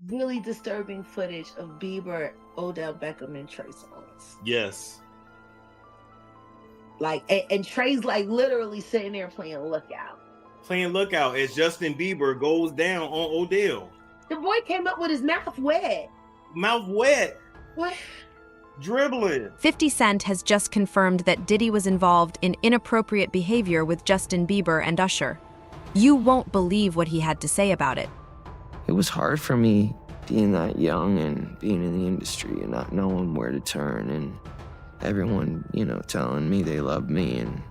really disturbing footage of Bieber, Odell Beckham, and Trey Songz. Yes. Like, and Trey's like literally sitting there playing Lookout. Playing Lookout as Justin Bieber goes down on Odell. The boy came up with his mouth wet. Mouth wet. What? Dribbling. 50 Cent has just confirmed that Diddy was involved in inappropriate behavior with Justin Bieber and Usher. You won't believe what he had to say about it. It was hard for me being that young and being in the industry and not knowing where to turn and everyone, telling me they love me and,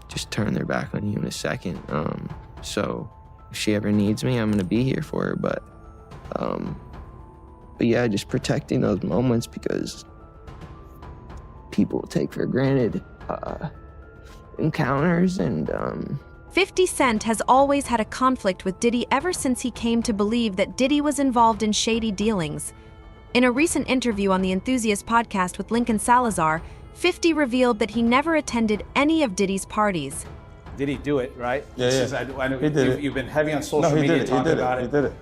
just turn their back on you in a second. So if she ever needs me, I'm gonna be here for her. But yeah, just protecting those moments because people take for granted encounters and 50 Cent has always had a conflict with Diddy ever since he came to believe that Diddy was involved in shady dealings. In a recent interview on the Enthusiast podcast with Lincoln Salazar, 50 revealed that he never attended any of Diddy's parties. Did he do it, right? Yeah. I know He did it. You've been heavy on social media talking about it. He did it.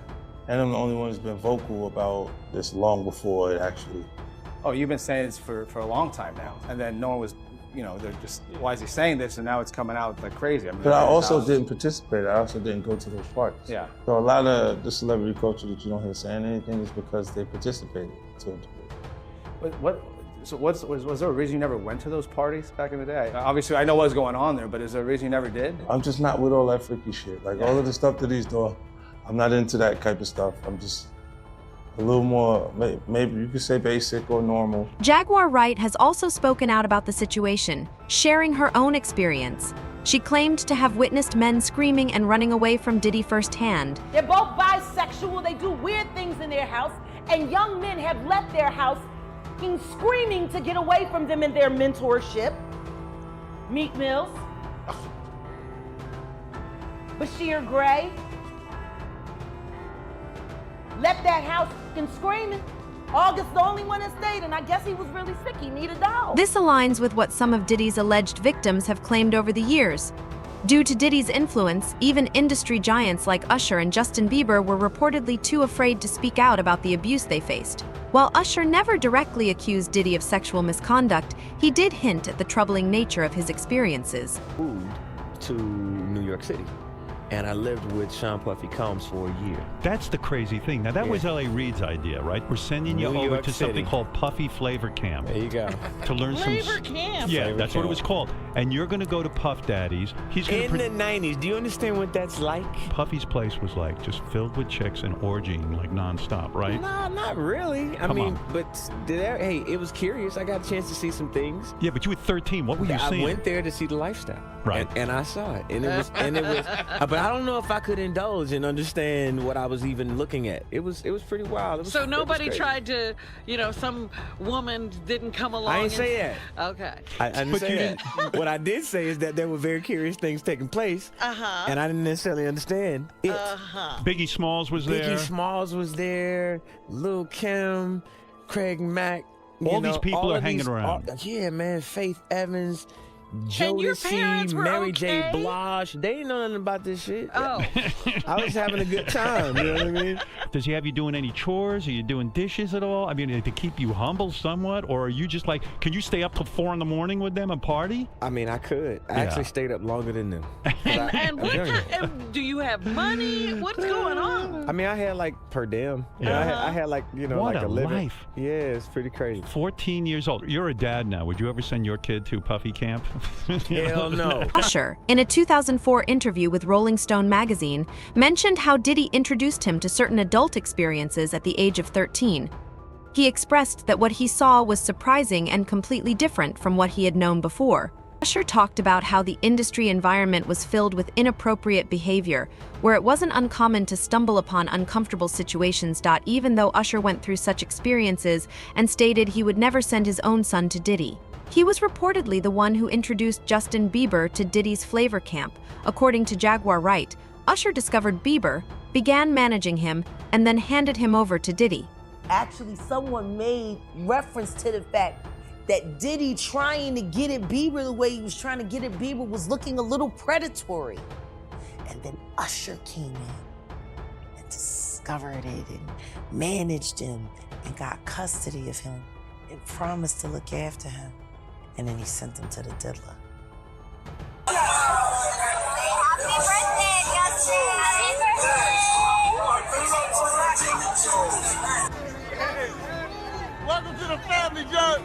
And I'm the only one who's been vocal about this long before it actually. Oh, you've been saying this for a long time now. And then no one was, they're just, why is he saying this? And now it's coming out like crazy. But I also didn't participate. I also didn't go to those parties. Yeah. So a lot of the celebrity culture that you don't hear saying anything is because they participated to a degree. Was there a reason you never went to those parties back in the day? Obviously, I know what's going on there, but is there a reason you never did? I'm just not with all that freaky shit. Like all of the stuff that he's doing, I'm not into that type of stuff. I'm just a little more, maybe you could say basic or normal. Jaguar Wright has also spoken out about the situation, sharing her own experience. She claimed to have witnessed men screaming and running away from Diddy firsthand. They're both bisexual, they do weird things in their house, and young men have left their house screaming to get away from them in their mentorship. Meek Mills, Bashir Gray, left that house screaming. August the only one that stayed, and I guess he was really sick, he needed a dog. This aligns with what some of Diddy's alleged victims have claimed over the years. Due to Diddy's influence, even industry giants like Usher and Justin Bieber were reportedly too afraid to speak out about the abuse they faced. While Usher never directly accused Diddy of sexual misconduct, he did hint at the troubling nature of his experiences. Moved to New York City, and I lived with Sean Puffy Combs for a year. That's the crazy thing. Now, that was L.A. Reid's idea, right? We're sending you New over York to something City. called Puffy Flavor Camp. There you go. To learn Flavor Camp? Yeah, Flavor that's what it Camp. was called. And you're going to go to Puff Daddy's. He's going In the 90s, do you understand what that's like? Puffy's place was like just filled with chicks and orgying like nonstop, right? Nah, not really. Come on. But hey, it was curious. I got a chance to see some things. Yeah, but you were 13. What were you seeing? I went there to see the lifestyle. Right. And I saw it. And it was but I don't know if I could indulge and understand what I was even looking at. It was pretty wild. So nobody tried to, some woman didn't come along. I didn't say that. Okay. I didn't say that. What I did say is that there were very curious things taking place. And I didn't necessarily understand it. Biggie Smalls was there. Biggie Smalls was there. Lil' Kim, Craig Mack. All these people are hanging around. Yeah, man. Faith Evans. And your parents Jodeci, were Mary J. okay? Blige, they didn't know nothing about this shit. Oh. I was having a good time, you know what I mean? Does he have you doing any chores? Are you doing dishes at all? I mean, to keep you humble somewhat? Or are you just like, can you stay up till 4 a.m. with them and party? I mean, I could. I actually stayed up longer than them. And what kind, do you have money? What's going on? I mean, I had like per diem. Yeah. I had like, What like a a living. life. Yeah, it's pretty crazy. 14 years old. You're a dad now. Would you ever send your kid to Puffy Camp? Hell no. Usher, in a 2004 interview with Rolling Stone magazine, mentioned how Diddy introduced him to certain adult experiences at the age of 13. He expressed that what he saw was surprising and completely different from what he had known before. Usher talked about how the industry environment was filled with inappropriate behavior, where it wasn't uncommon to stumble upon uncomfortable situations. Even though Usher went through such experiences and stated he would never send his own son to Diddy. He was reportedly the one who introduced Justin Bieber to Diddy's Flavor Camp. According to Jaguar Wright, Usher discovered Bieber, began managing him, and then handed him over to Diddy. Actually, someone made reference to the fact that Diddy trying to get at Bieber the way he was trying to get at Bieber was looking a little predatory. And then Usher came in and discussed discovered it and managed him and got custody of him and promised to look after him. And then he sent him to the diddler. Happy birthday, Justin! Happy birthday! Welcome to the family, John!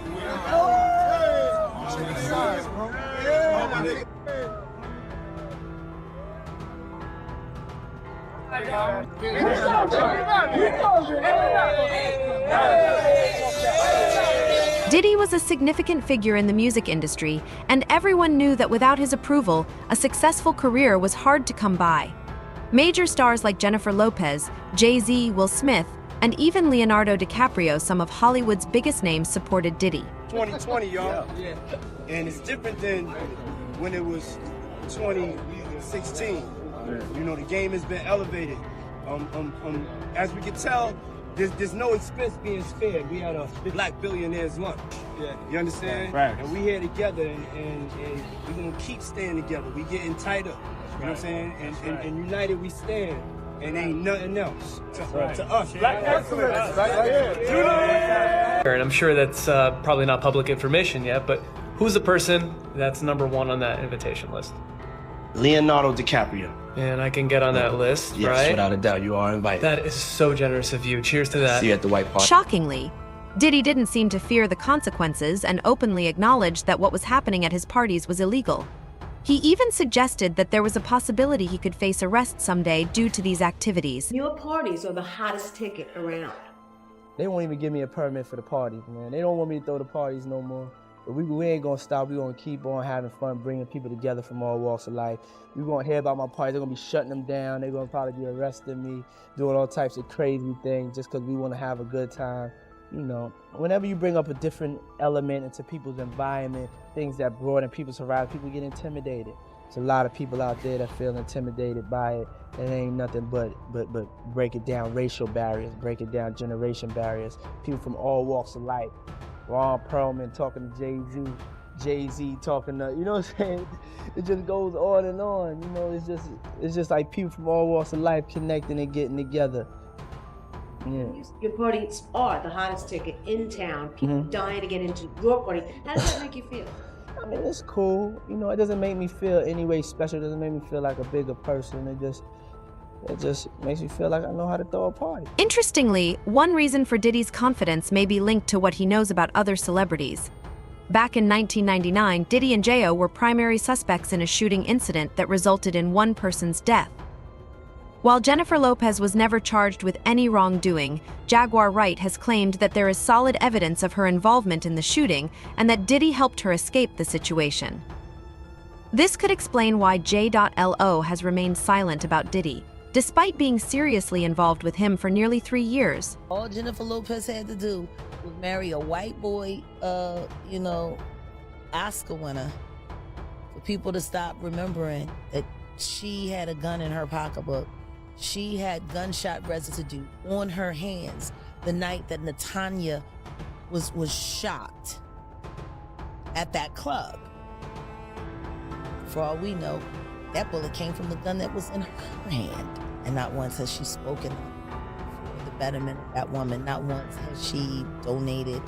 Diddy was a significant figure in the music industry, and everyone knew that without his approval, a successful career was hard to come by. Major stars like Jennifer Lopez, Jay-Z, Will Smith, and even Leonardo DiCaprio, some of Hollywood's biggest names, supported Diddy. 2020, y'all. Yeah. And it's different than when it was 2016. You know, the game has been elevated. As we can tell, there's no expense being spared. We had a Black Billionaires Lunch. Yeah. You understand? Right. And we here together, and we're going to keep staying together. We getting tighter. You know what I'm saying? And united we stand. And ain't nothing else to us. Black excellence. And I'm sure that's probably not public information yet, but who's the person that's #1 on that invitation list? Leonardo DiCaprio. And I can get on that list, yes, right? Yes, without a doubt, you are invited. That is so generous of you. Cheers to that. See you at the White Party. Shockingly, Diddy didn't seem to fear the consequences and openly acknowledged that what was happening at his parties was illegal. He even suggested that there was a possibility he could face arrest someday due to these activities. Your parties are the hottest ticket around. They won't even give me a permit for the parties, man. They don't want me to throw the parties no more. But we ain't gonna stop. We're gonna keep on having fun, bringing people together from all walks of life. You're gonna hear about my parties. They're gonna be shutting them down. They're gonna probably be arresting me, doing all types of crazy things just because we wanna have a good time. You know, whenever you bring up a different element into people's environment, things that broaden people's horizon, people get intimidated. There's a lot of people out there that feel intimidated by it. It ain't nothing but break it down racial barriers, break it down generation barriers. People from all walks of life. Ron Perlman talking to Jay-Z talking to, you know what I'm saying? It just goes on and on. You know, it's just like people from all walks of life connecting and getting together. Yeah. Your parties are the hottest ticket in town. People dying to get into your party. How does that make you feel? I mean, it's cool. You know, it doesn't make me feel any way special. It doesn't make me feel like a bigger person. It just makes me feel like I know how to throw a party. Interestingly, one reason for Diddy's confidence may be linked to what he knows about other celebrities. Back in 1999, Diddy and J.O. were primary suspects in a shooting incident that resulted in one person's death. While Jennifer Lopez was never charged with any wrongdoing, Jaguar Wright has claimed that there is solid evidence of her involvement in the shooting and that Diddy helped her escape the situation. This could explain why J.Lo has remained silent about Diddy, despite being seriously involved with him for nearly 3 years. All Jennifer Lopez had to do was marry a white boy, Oscar winner, for people to stop remembering that she had a gun in her pocketbook. She had gunshot residue on her hands the night that Natanya was shot at that club. For all we know, that bullet came from the gun that was in her hand. And not once has she spoken for the betterment of that woman. Not once has she donated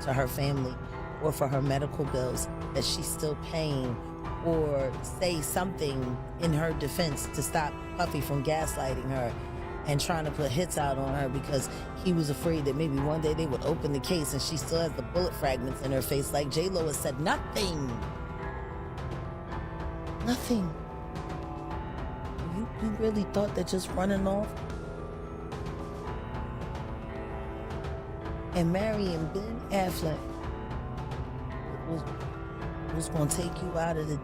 to her family or for her medical bills that she's still paying, or say something in her defense to stop Puffy from gaslighting her and trying to put hits out on her because he was afraid that maybe one day they would open the case and she still has the bullet fragments in her face. Like J.Lo has said, nothing. Nothing. You really thought that just running off and marrying Ben Affleck was going to take you out of the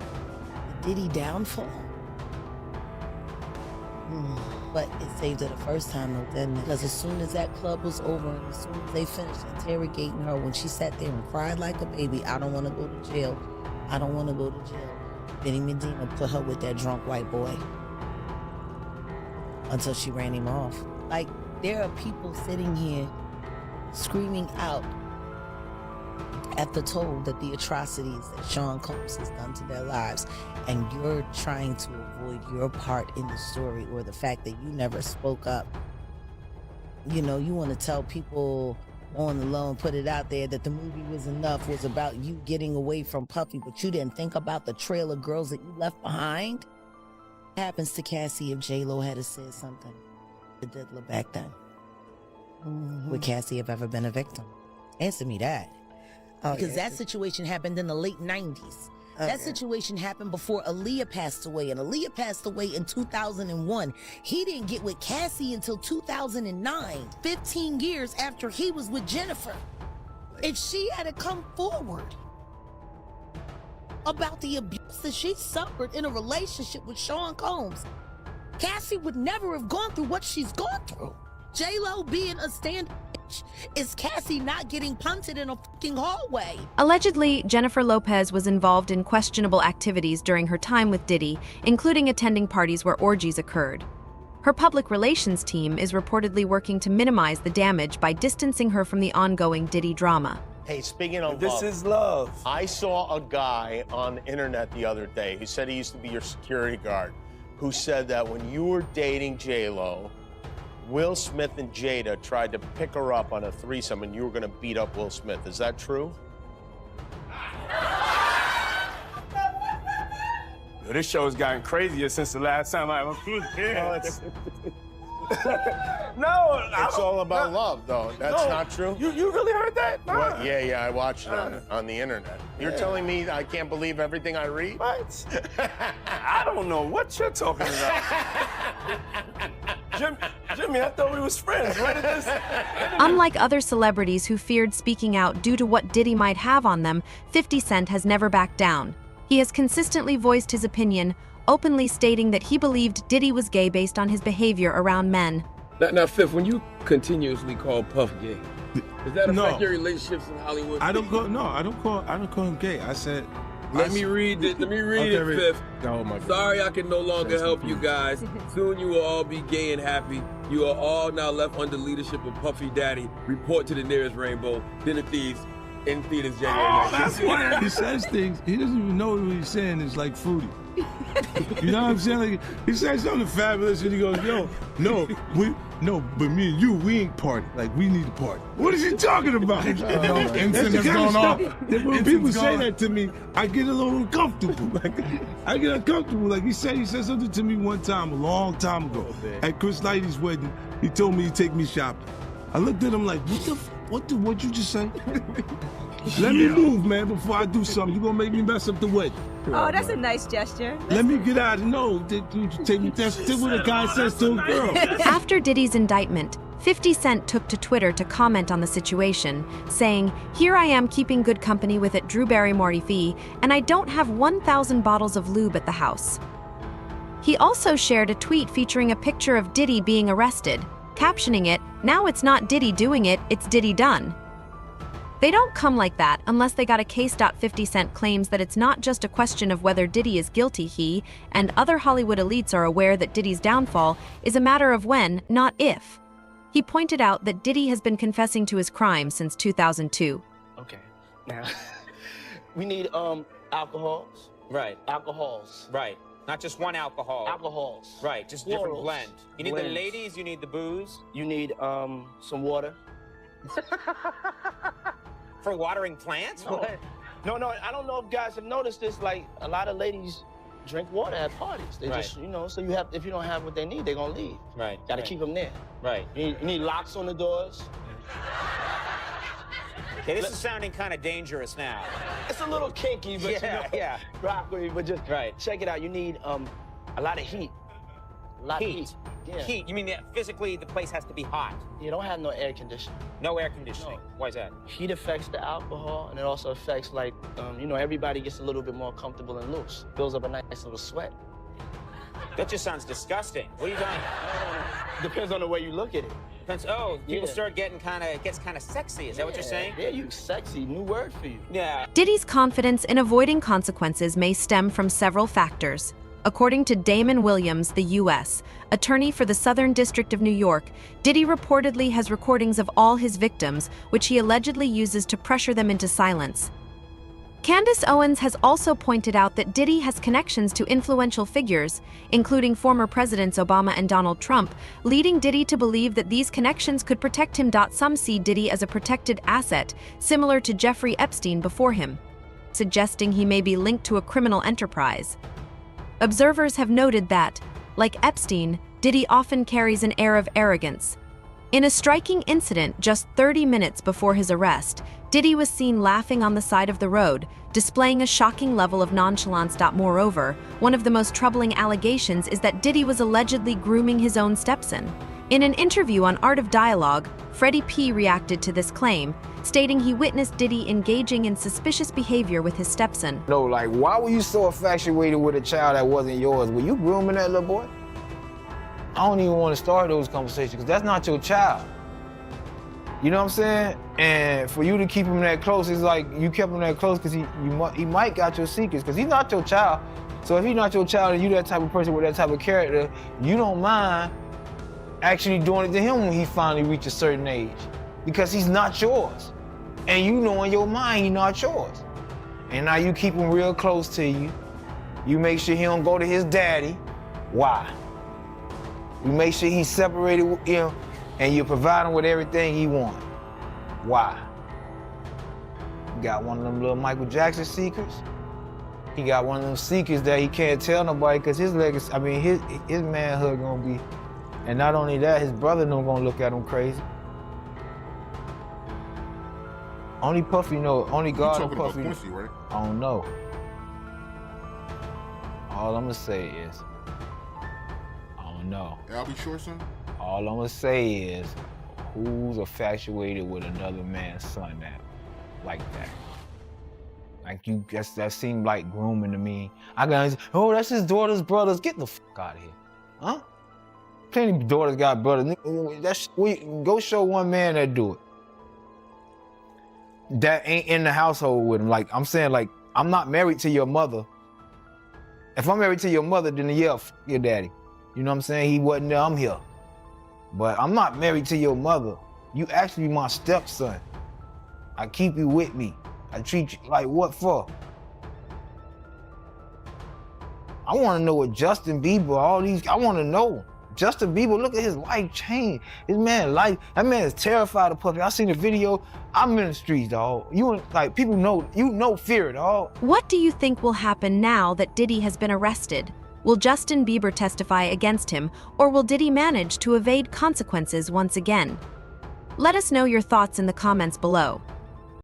Diddy downfall? But it saved her the first time though, didn't it? Because as soon as that club was over and as soon as they finished interrogating her, when she sat there and cried like a baby, I don't want to go to jail. I don't want to go to jail. Benny Medina put her with that drunk white boy until she ran him off. Like, there are people sitting here screaming out at the toll that the atrocities that Sean Combs has done to their lives, and you're trying to avoid your part in the story or the fact that you never spoke up You know, you want to tell people on the low and put it out there that the movie Was Enough was about you getting away from Puffy, but you didn't think about the trail of girls that you left behind. What happens to Cassie if J-Lo had said something to Diddler back then? Would Cassie have ever been a victim? Answer me that. Because that situation happened in the late 90s. That situation happened before Aaliyah passed away, and Aaliyah passed away in 2001. He didn't get with Cassie until 2009, 15 years after he was with Jennifer. If she had to come forward about the abuse that she suffered in a relationship with Sean Combs, Cassie would never have gone through what she's gone through. J-Lo being a stand is Cassie not getting punted in a fucking hallway. Allegedly, Jennifer Lopez was involved in questionable activities during her time with Diddy, including attending parties where orgies occurred. Her public relations team is reportedly working to minimize the damage by distancing her from the ongoing Diddy drama. Hey, speaking of This love, is love. I saw a guy on the internet the other day who said he used to be your security guard, who said that when you were dating J-Lo, Will Smith and Jada tried to pick her up on a threesome and you were going to beat up Will Smith. Is that true? Yo, this show has gotten crazier since the last time I was here. No, It's all about love, though. That's not true? You really heard that? Nah. What? Yeah, I watched it on the internet. You're telling me I can't believe everything I read? What? I don't know what you're talking about. Jimmy, I thought we was friends. Where did this? Unlike other celebrities who feared speaking out due to what Diddy might have on them, 50 Cent has never backed down. He has consistently voiced his opinion, openly stating that he believed Diddy was gay based on his behavior around men. Now, Fifth, when you continuously call Puff gay, does that affect your relationships in Hollywood? I don't call him gay. I said. Let me read it, Fifth. Oh my God. Sorry I can no longer help you guys. Soon you will all be gay and happy. You are all now left under leadership of Puffy Daddy. Report to the nearest rainbow. Dinner Thieves in theaters January 19th. He says things, he doesn't even know what he's saying is like fruity. You know what I'm saying? Like, he says something fabulous and he goes, yo, but me and you, we ain't party. Like, we need to party. What is he talking about? That's the kind of stuff. When people say that to me, I get a little uncomfortable. Like, I get uncomfortable. Like, he said something to me one time, a long time ago, at Chris Lighty's wedding. He told me he'd take me shopping. I looked at him like, what'd you just say? Let me move, man, before I do something. You're gonna make me mess up the wedding. Oh, that's a nice gesture. Let me get out. No, that's what a guy says to a girl. After Diddy's indictment, 50 Cent took to Twitter to comment on the situation, saying, "Here I am keeping good company with it Drew Barrymore fee, and I don't have 1,000 bottles of lube at the house." He also shared a tweet featuring a picture of Diddy being arrested, captioning it, "Now it's not Diddy doing it, it's Diddy done." They don't come like that unless they got a case. 50 Cent claims that it's not just a question of whether Diddy is guilty. He and other Hollywood elites are aware that Diddy's downfall is a matter of when, not if. He pointed out that Diddy has been confessing to his crimes since 2002. Okay, now, we need alcohols. Right. Alcohols. Right. Not just one alcohol. Alcohols. Right, just different Plurals. blend. You need the Blends. ladies, you need the booze. You need some water. For watering plants? No, I don't know if guys have noticed this. Like, a lot of ladies drink water at parties. They just, so if you don't have what they need, they're gonna leave. Right. Gotta keep them there. Right. You need locks on the doors. Okay, this is sounding kind of dangerous now. It's a little kinky, but yeah. Rock with me, but just check it out. You need a lot of heat. A lot of heat. Yeah. Heat? You mean that physically the place has to be hot? You don't have no air conditioning. No air conditioning? No. Why is that? Heat affects the alcohol, and it also affects, like, everybody gets a little bit more comfortable and loose. Builds up a nice little sweat. That just sounds disgusting. What are you talking? Depends on the way you look at it. Depends. Oh, people start getting gets kind of sexy. Is that what you're saying? Yeah, you sexy. New word for you. Yeah. Diddy's confidence in avoiding consequences may stem from several factors. According to Damon Williams, the U.S. attorney for the Southern District of New York, Diddy reportedly has recordings of all his victims, which he allegedly uses to pressure them into silence. Candace Owens has also pointed out that Diddy has connections to influential figures, including former Presidents Obama and Donald Trump, leading Diddy to believe that these connections could protect him. Some see Diddy as a protected asset, similar to Jeffrey Epstein before him, suggesting he may be linked to a criminal enterprise. Observers have noted that, like Epstein, Diddy often carries an air of arrogance. In a striking incident just 30 minutes before his arrest, Diddy was seen laughing on the side of the road, displaying a shocking level of nonchalance. Moreover, one of the most troubling allegations is that Diddy was allegedly grooming his own stepson. In an interview on Art of Dialogue, Freddie P. reacted to this claim, stating he witnessed Diddy engaging in suspicious behavior with his stepson. No, like, why were you so infatuated with a child that wasn't yours? Were you grooming that little boy? I don't even want to start those conversations because that's not your child. You know what I'm saying? And for you to keep him that close, it's like you kept him that close because he might got your secrets because he's not your child. So if he's not your child and you that type of person with that type of character, you don't mind actually doing it to him when he finally reaches a certain age because he's not yours. And you know in your mind he's not yours. And now you keep him real close to you. You make sure he don't go to his daddy. Why? You make sure he's separated with him and you provide him with everything he wants. Why? You got one of them little Michael Jackson secrets. He got one of them secrets that he can't tell nobody because his legacy, I mean, his manhood gonna be, and not only that, his brother don't gonna look at him crazy. Only Puffy know, only God and Puffy. Quincy, right? I don't know. All I'm gonna say is, no. I'll be sure, son. All I'm gonna say is, who's infatuated with another man's son like that? Like you, that seemed like grooming to me. I got, oh, that's his daughter's brothers. Get the fuck out of here, huh? Plenty of daughters got brothers. Go show one man that do it. That ain't in the household with him. Like I'm saying, like I'm not married to your mother. If I'm married to your mother, then yeah, f your daddy. You know what I'm saying? He wasn't there, I'm here. But I'm not married to your mother. You actually my stepson. I keep you with me. I treat you like what for? I want to know what Justin Bieber, I want to know. Justin Bieber, look at his life change. His man life, that man is terrified of Puffy. I seen the video, I'm in the streets, dog. Like people know, fear, dog. What do you think will happen now that Diddy has been arrested? Will Justin Bieber testify against him, or will Diddy manage to evade consequences once again? Let us know your thoughts in the comments below.